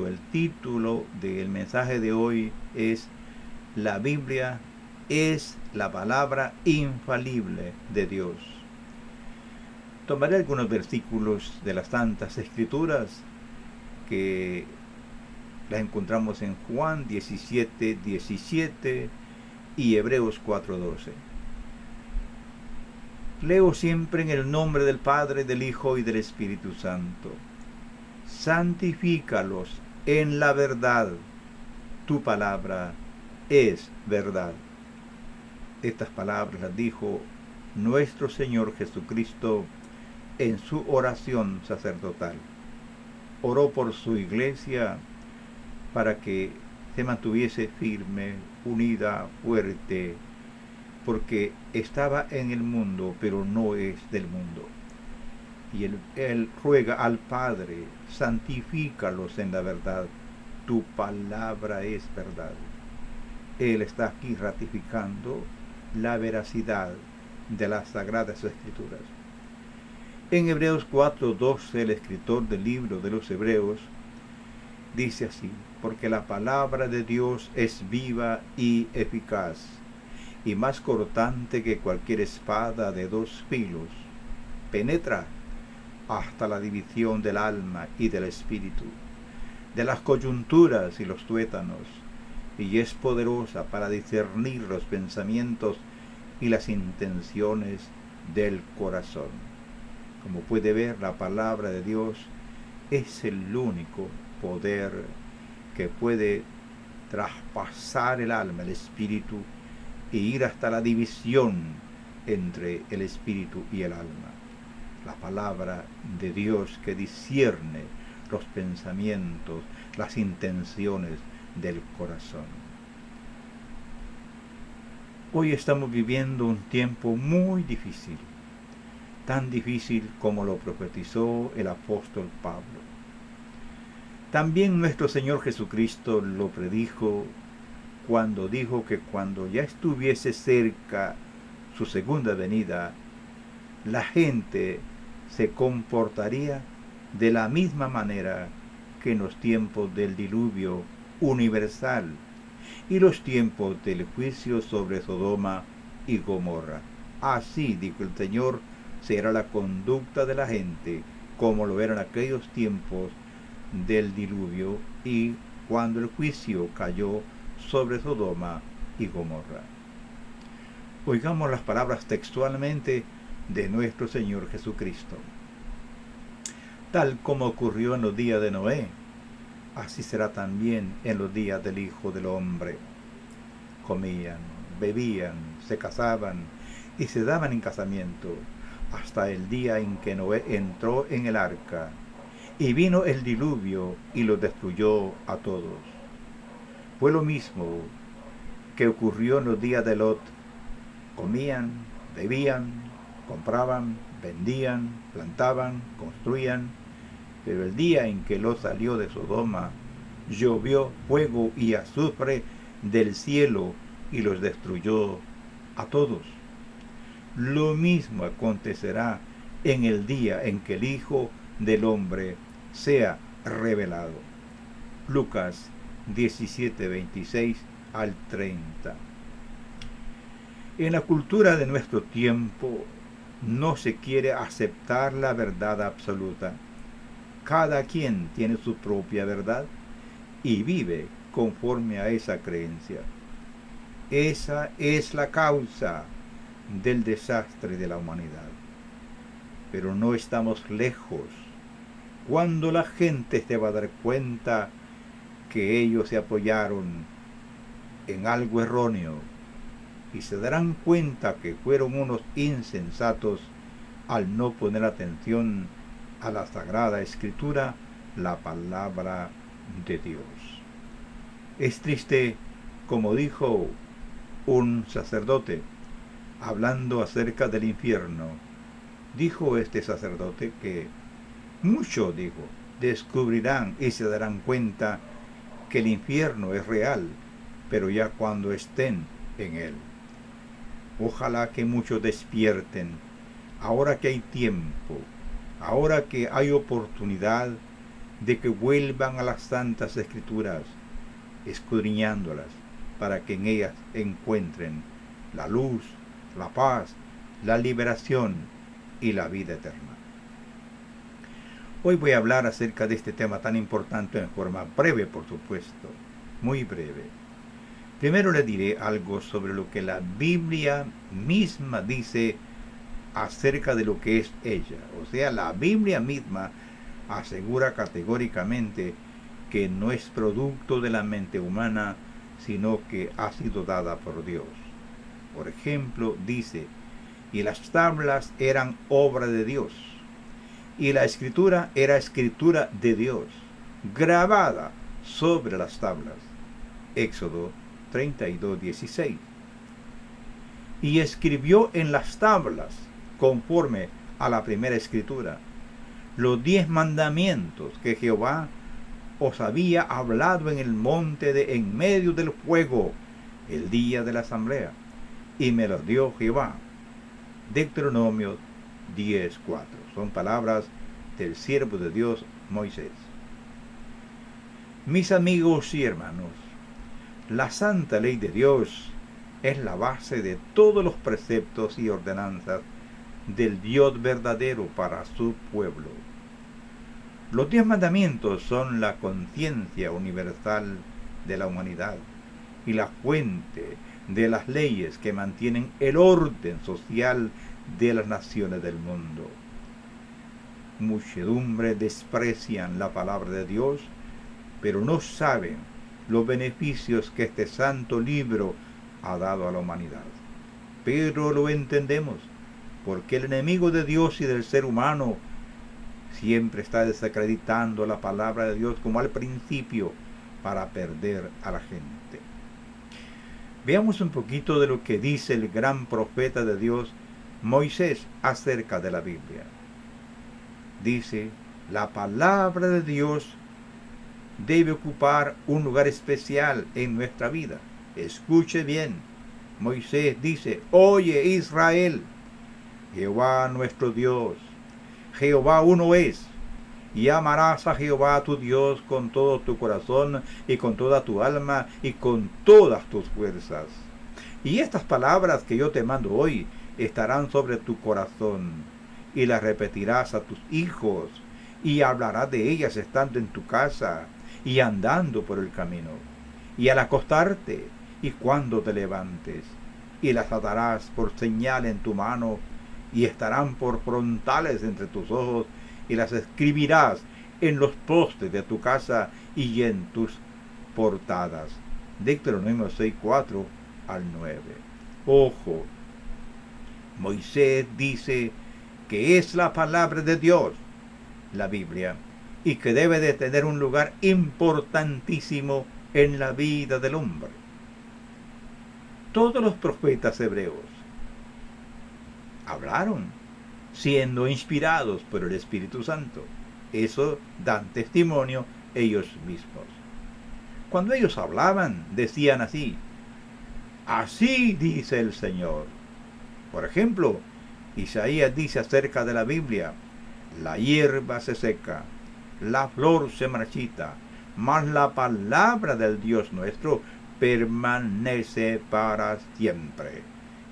El título del mensaje de hoy es La Biblia es la palabra infalible de Dios. Tomaré algunos versículos de las Santas Escrituras que las encontramos en Juan 17:17 y Hebreos 4:12. Leo siempre en el nombre del Padre, del Hijo y del Espíritu Santo. Santifícalos en la verdad. Tu palabra es verdad. Estas palabras las dijo nuestro Señor Jesucristo en su oración sacerdotal. Oró por su iglesia para que se mantuviese firme, unida, fuerte, porque estaba en el mundo, pero no es del mundo. Y él ruega al Padre, santifícalos en la verdad. Tu palabra es verdad. Él está aquí ratificando la veracidad de las Sagradas Escrituras. En Hebreos 4:12, el escritor del libro de los Hebreos dice así: porque la palabra de Dios es viva y eficaz, y más cortante que cualquier espada de dos filos, penetra hasta la división del alma y del espíritu, de las coyunturas y los tuétanos, y es poderosa para discernir los pensamientos y las intenciones del corazón. Como puede ver, la palabra de Dios es el único poder que puede traspasar el alma, el espíritu, e ir hasta la división entre el espíritu y el alma. La palabra de Dios que discierne los pensamientos, las intenciones del corazón. Hoy estamos viviendo un tiempo muy difícil, tan difícil como lo profetizó el apóstol Pablo. También nuestro Señor Jesucristo lo predijo cuando dijo que cuando ya estuviese cerca su segunda venida, la gente se comportaría de la misma manera que en los tiempos del diluvio universal y los tiempos del juicio sobre Sodoma y Gomorra. Así, dijo el Señor, será la conducta de la gente, como lo eran aquellos tiempos del diluvio y cuando el juicio cayó sobre Sodoma y Gomorra. Oigamos las palabras textualmente de nuestro Señor Jesucristo. Tal como ocurrió en los días de Noé, así será también en los días del Hijo del Hombre. Comían, bebían, se casaban y se daban en casamiento hasta el día en que Noé entró en el arca, y vino el diluvio y los destruyó a todos. Fue lo mismo que ocurrió en los días de Lot. Comían, bebían, compraban, vendían, plantaban, construían, pero el día en que Lot salió de Sodoma, llovió fuego y azufre del cielo y los destruyó a todos. Lo mismo acontecerá en el día en que el Hijo del Hombre sea revelado. Lucas 17:26 al 30. En la cultura de nuestro tiempo no se quiere aceptar la verdad absoluta. Cada quien tiene su propia verdad y vive conforme a esa creencia. Esa es la causa del desastre de la humanidad. Pero no estamos lejos cuando la gente se va a dar cuenta que ellos se apoyaron en algo erróneo y se darán cuenta que fueron unos insensatos al no poner atención a la Sagrada Escritura, la palabra de Dios. Es triste, como dijo un sacerdote, hablando acerca del infierno, dijo este sacerdote que muchos, dijo, descubrirán y se darán cuenta que el infierno es real, pero ya cuando estén en él. Ojalá que muchos despierten, ahora que hay tiempo, ahora que hay oportunidad de que vuelvan a las santas escrituras, escudriñándolas, para que en ellas encuentren la luz, la paz, la liberación y la vida eterna. Hoy voy a hablar acerca de este tema tan importante en forma breve, por supuesto, muy breve. Primero le diré algo sobre lo que la Biblia misma dice acerca de lo que es ella. O sea, la Biblia misma asegura categóricamente que no es producto de la mente humana, sino que ha sido dada por Dios. Por ejemplo, dice, y las tablas eran obra de Dios, y la escritura era escritura de Dios, grabada sobre las tablas. Éxodo 32:16. Y escribió en las tablas, conforme a la primera escritura, los 10 mandamientos que Jehová os había hablado en el monte de en medio del fuego, el día de la asamblea, y me los dio Jehová. Deuteronomio 10:4. Son palabras del siervo de Dios Moisés. Mis amigos y hermanos, la santa ley de Dios es la base de todos los preceptos y ordenanzas del Dios verdadero para su pueblo. Los 10 mandamientos son la conciencia universal de la humanidad y la fuente de las leyes que mantienen el orden social de las naciones del mundo. Muchedumbre desprecian la palabra de Dios, pero no saben los beneficios que este santo libro ha dado a la humanidad. Pero lo entendemos, porque el enemigo de Dios y del ser humano siempre está desacreditando la palabra de Dios como al principio para perder a la gente. Veamos un poquito de lo que dice el gran profeta de Dios, Moisés, acerca de la Biblia. Dice, la palabra de Dios debe ocupar un lugar especial en nuestra vida. Escuche bien, Moisés dice, oye Israel, Jehová nuestro Dios, Jehová uno es, y amarás a Jehová tu Dios con todo tu corazón y con toda tu alma y con todas tus fuerzas. Y estas palabras que yo te mando hoy estarán sobre tu corazón, y las repetirás a tus hijos, y hablarás de ellas estando en tu casa y andando por el camino, y al acostarte y cuando te levantes, y las atarás por señal en tu mano, y estarán por frontales entre tus ojos, y las escribirás en los postes de tu casa y en tus portadas. Deuteronomio 6:4 al 9. Ojo, Moisés dice que es la palabra de Dios, la Biblia, y que debe de tener un lugar importantísimo en la vida del hombre. Todos los profetas hebreos hablaron siendo inspirados por el Espíritu Santo. Eso dan testimonio ellos mismos. Cuando ellos hablaban, decían así, así dice el Señor. Por ejemplo, Isaías dice acerca de la Biblia, la hierba se seca, la flor se marchita, mas la palabra del Dios nuestro permanece para siempre.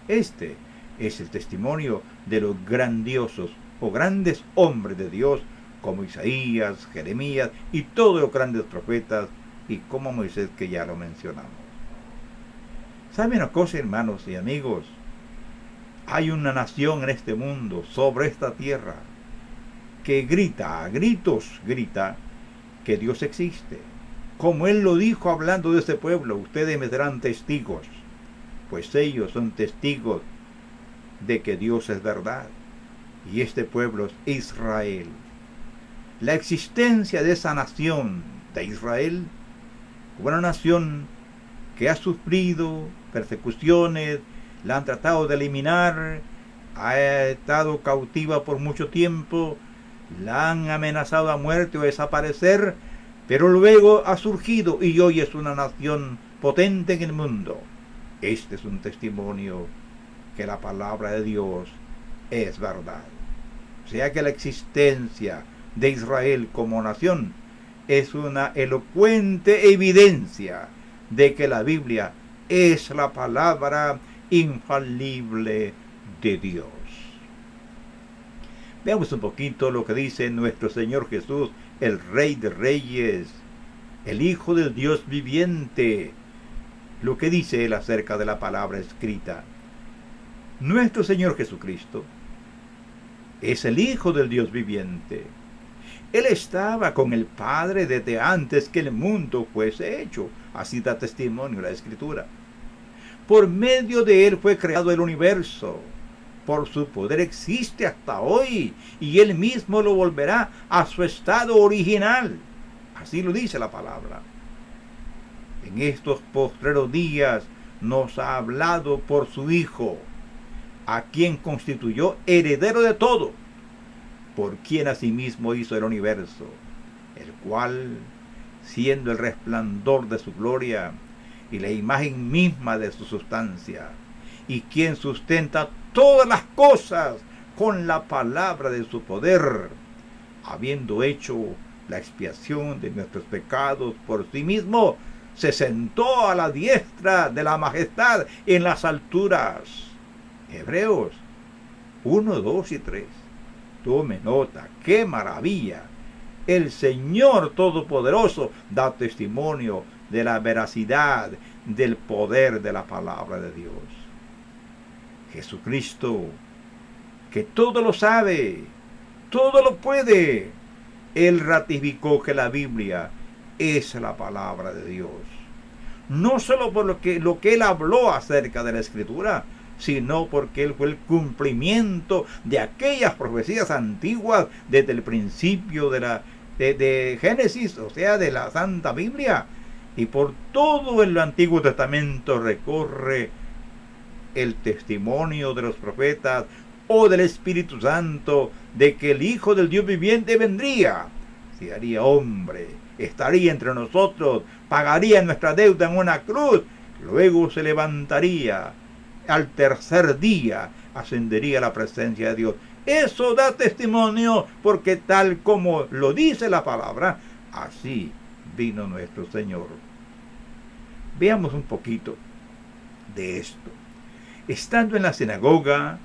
Este es el testimonio de los grandiosos o grandes hombres de Dios, como Isaías, Jeremías y todos los grandes profetas, y como Moisés, que ya lo mencionamos. ¿Saben una cosa, hermanos y amigos? Hay una nación en este mundo, sobre esta tierra, que grita, a gritos grita, que Dios existe. Como Él lo dijo hablando de este pueblo, ustedes me serán testigos, pues ellos son testigos de que Dios es verdad, y este pueblo es Israel. La existencia de esa nación de Israel, una nación que ha sufrido persecuciones, la han tratado de eliminar, ha estado cautiva por mucho tiempo, la han amenazado a muerte o desaparecer, pero luego ha surgido y hoy es una nación potente en el mundo. Este es un testimonio que la palabra de Dios es verdad. O sea que la existencia de Israel como nación es una elocuente evidencia de que la Biblia es la palabra infalible de Dios. Veamos un poquito lo que dice nuestro Señor Jesús, el Rey de Reyes, el Hijo del Dios viviente, lo que dice él acerca de la palabra escrita. Nuestro Señor Jesucristo es el Hijo del Dios viviente. Él estaba con el Padre desde antes que el mundo fuese hecho. Así da testimonio la Escritura. Por medio de él fue creado el universo. Por su poder existe hasta hoy, y él mismo lo volverá a su estado original. Así lo dice la palabra. En estos postreros días nos ha hablado por su Hijo, a quien constituyó heredero de todo, por quien asimismo hizo el universo, el cual, siendo el resplandor de su gloria y la imagen misma de su sustancia, y quien sustenta todas las cosas con la palabra de su poder, habiendo hecho la expiación de nuestros pecados por sí mismo, se sentó a la diestra de la majestad en las alturas. Hebreos 1, 2 y 3. Tome nota, qué maravilla. El Señor Todopoderoso da testimonio de la veracidad, del poder de la palabra de Dios. Jesucristo, que todo lo sabe, todo lo puede, Él ratificó que la Biblia es la palabra de Dios. No solo por lo que Él habló acerca de la Escritura, sino porque Él fue el cumplimiento de aquellas profecías antiguas desde el principio de Génesis, o sea, de la Santa Biblia. Y por todo el Antiguo Testamento recorre el testimonio de los profetas o del Espíritu Santo de que el Hijo del Dios viviente vendría, se haría hombre, estaría entre nosotros, pagaría nuestra deuda en una cruz, luego se levantaría, al tercer día ascendería a la presencia de Dios. Eso da testimonio porque tal como lo dice la palabra, así vino nuestro Señor. Veamos un poquito de esto. Estando en la sinagoga,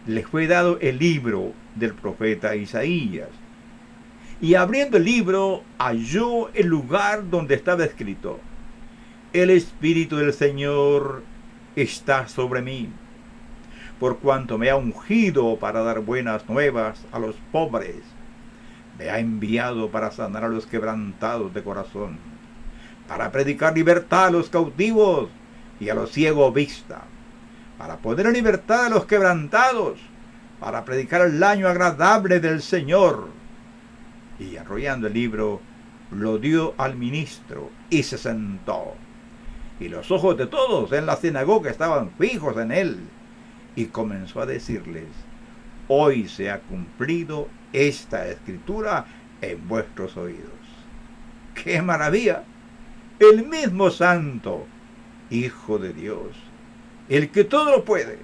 le fue dado el libro del profeta Isaías. Y abriendo el libro, halló el lugar donde estaba escrito: el Espíritu del Señor está sobre mí, por cuanto me ha ungido para dar buenas nuevas a los pobres. Me ha enviado para sanar a los quebrantados de corazón, para predicar libertad a los cautivos y a los ciegos vista, para poner en libertad a los quebrantados, para predicar el año agradable del Señor. Y enrollando el libro, lo dio al ministro y se sentó. Y los ojos de todos en la sinagoga estaban fijos en él. Y comenzó a decirles: hoy se ha cumplido esta escritura en vuestros oídos. ¡Qué maravilla! El mismo Santo, Hijo de Dios, el que todo lo puede,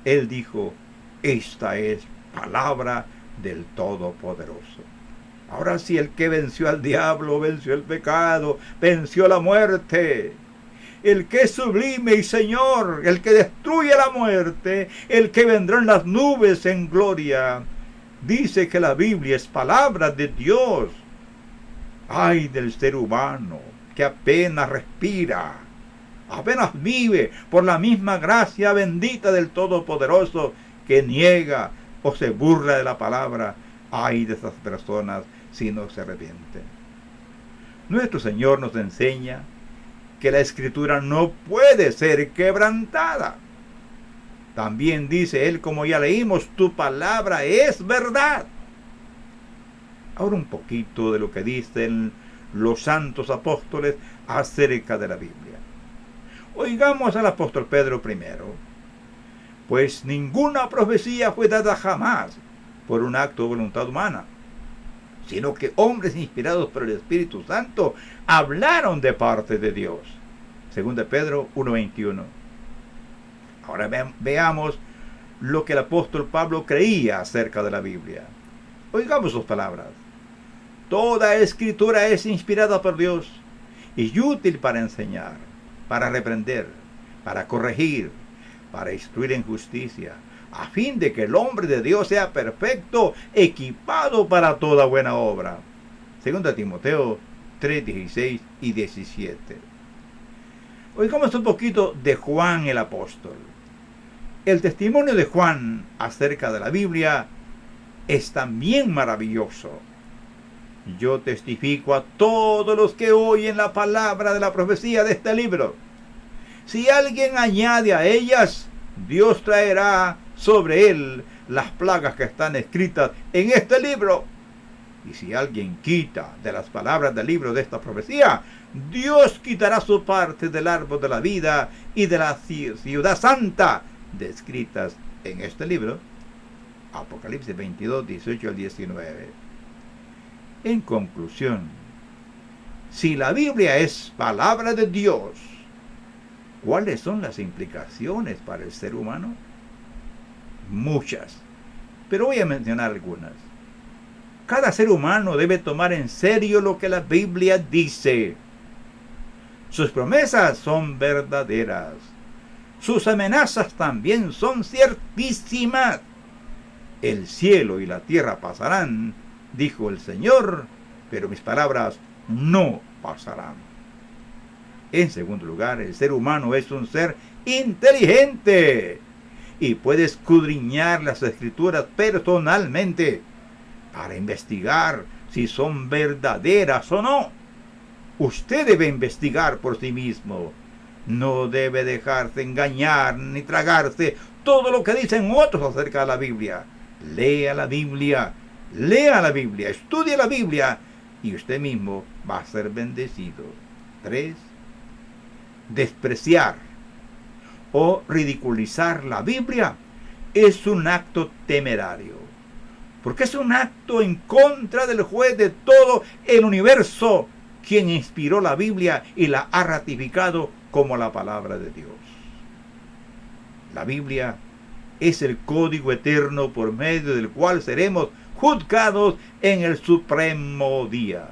él dijo: esta es palabra del Todopoderoso. Ahora sí, el que venció al diablo, venció el pecado, venció la muerte. El que es sublime y Señor, el que destruye la muerte, el que vendrá en las nubes en gloria. Dice que la Biblia es palabra de Dios. Ay del ser humano que apenas respira, apenas vive por la misma gracia bendita del Todopoderoso, que niega o se burla de la palabra. Ay de esas personas si no se arrepienten. Nuestro Señor nos enseña que la Escritura no puede ser quebrantada. También dice Él, como ya leímos: tu palabra es verdad. Ahora un poquito de lo que dicen los santos apóstoles acerca de la Biblia. Oigamos al apóstol Pedro primero. Pues ninguna profecía fue dada jamás por un acto de voluntad humana, sino que hombres inspirados por el Espíritu Santo hablaron de parte de Dios. Según de Pedro 1:21. Ahora veamos lo que el apóstol Pablo creía acerca de la Biblia. Oigamos sus palabras. Toda escritura es inspirada por Dios y útil para enseñar, para reprender, para corregir, para instruir en justicia, a fin de que el hombre de Dios sea perfecto, equipado para toda buena obra. 2 Timoteo 3, 16 y 17. Oigamos un poquito de Juan el apóstol. El testimonio de Juan acerca de la Biblia es también maravilloso. Yo testifico a todos los que oyen la palabra de la profecía de este libro. Si alguien añade a ellas, Dios traerá sobre él las plagas que están escritas en este libro. Y si alguien quita de las palabras del libro de esta profecía, Dios quitará su parte del árbol de la vida y de la ciudad santa descritas en este libro. Apocalipsis 22, 18 al 19. En conclusión, si la Biblia es palabra de Dios, ¿cuáles son las implicaciones para el ser humano? Muchas, pero voy a mencionar algunas. Cada ser humano debe tomar en serio lo que la Biblia dice. Sus promesas son verdaderas. Sus amenazas también son ciertísimas. El cielo y la tierra pasarán, dijo el Señor, pero mis palabras no pasarán. En segundo lugar, el ser humano es un ser inteligente y puede escudriñar las escrituras personalmente para investigar si son verdaderas o no. Usted debe investigar por sí mismo. No debe dejarse engañar ni tragarse todo lo que dicen otros acerca de la Biblia. Lea la Biblia, estudie la Biblia y usted mismo va a ser bendecido. 3. Despreciar o ridiculizar la Biblia es un acto temerario, porque es un acto en contra del juez de todo el universo, quien inspiró la Biblia y la ha ratificado como la palabra de Dios. La Biblia es el código eterno por medio del cual seremos juzgados en el supremo día.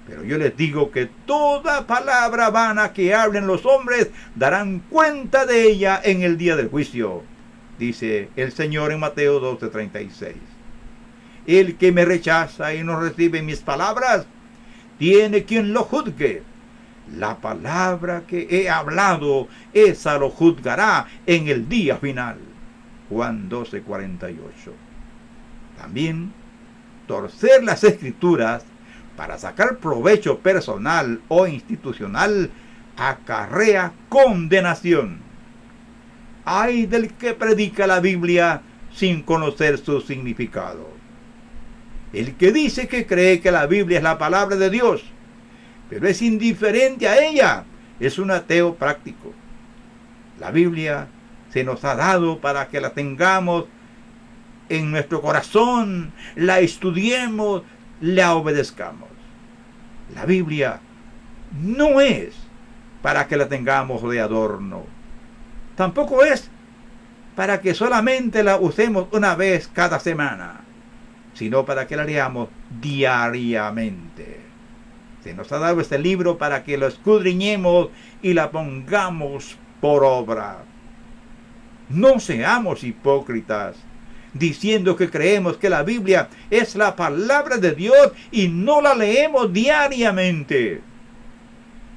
Pero yo les digo que toda palabra vana que hablen los hombres darán cuenta de ella en el día del juicio, dice el Señor en Mateo 12:36. El que me rechaza y no recibe mis palabras, tiene quien lo juzgue. La palabra que he hablado, esa lo juzgará en el día final. Juan 12:48. También, torcer las escrituras para sacar provecho personal o institucional acarrea condenación. Ay del que predica la Biblia sin conocer su significado. El que dice que cree que la Biblia es la palabra de Dios, pero es indiferente a ella, es un ateo práctico. La Biblia se nos ha dado para que la tengamos en nuestro corazón, la estudiemos, la obedezcamos. La Biblia no es para que la tengamos de adorno. Tampoco es para que solamente la usemos una vez cada semana, sino para que la leamos diariamente. Se nos ha dado este libro para que lo escudriñemos y la pongamos por obra. No seamos hipócritas, diciendo que creemos que la Biblia es la palabra de Dios y no la leemos diariamente.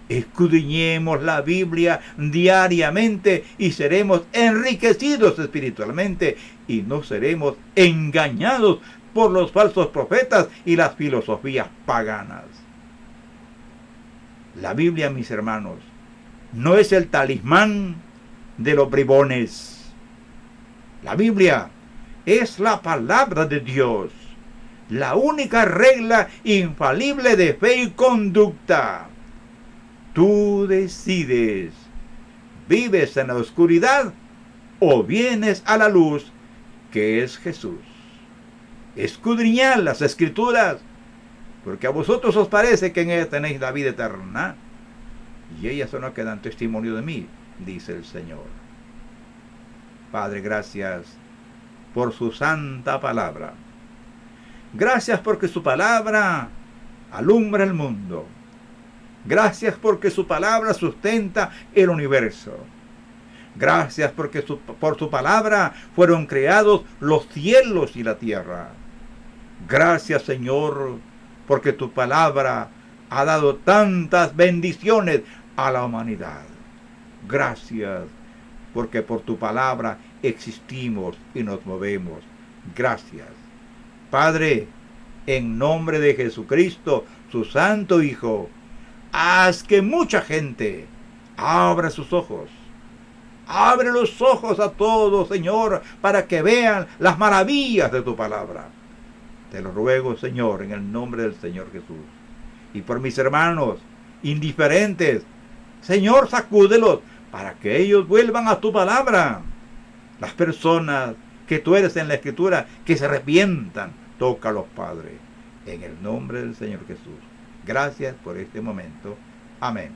Escudriñemos la Biblia diariamente y seremos enriquecidos espiritualmente y no seremos engañados por los falsos profetas y las filosofías paganas. La Biblia, mis hermanos, no es el talismán de los bribones. La Biblia es la palabra de Dios, la única regla infalible de fe y conducta. Tú decides, ¿vives en la oscuridad o vienes a la luz, que es Jesús? Escudriñad las Escrituras, porque a vosotros os parece que en ellas tenéis la vida eterna, y ellas son las que dan testimonio de mí, dice el Señor. Padre, gracias por su santa palabra. Gracias porque su palabra alumbra el mundo. Gracias porque su palabra sustenta el universo. Gracias porque por su palabra fueron creados los cielos y la tierra. Gracias, Señor, porque tu palabra ha dado tantas bendiciones a la humanidad. Gracias, porque por tu palabra existimos y nos movemos. Gracias. Padre, en nombre de Jesucristo, su Santo Hijo, haz que mucha gente abra sus ojos. Abre los ojos a todos, Señor, para que vean las maravillas de tu palabra. Te lo ruego, Señor, en el nombre del Señor Jesús. Y por mis hermanos indiferentes, Señor, sacúdelos para que ellos vuelvan a tu palabra. Las personas que tú eres en la Escritura, que se arrepientan, tócalos, Padre, en el nombre del Señor Jesús. Gracias por este momento. Amén.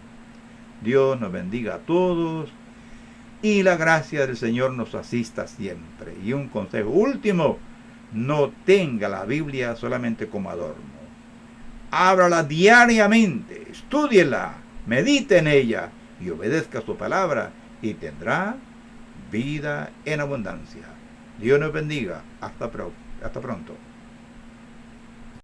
Dios nos bendiga a todos y la gracia del Señor nos asista siempre. Y un consejo último: no tenga la Biblia solamente como adorno. Ábrala diariamente, estúdiela, medite en ella y obedezca su palabra y tendrá vida en abundancia. Dios nos bendiga. Hasta pronto.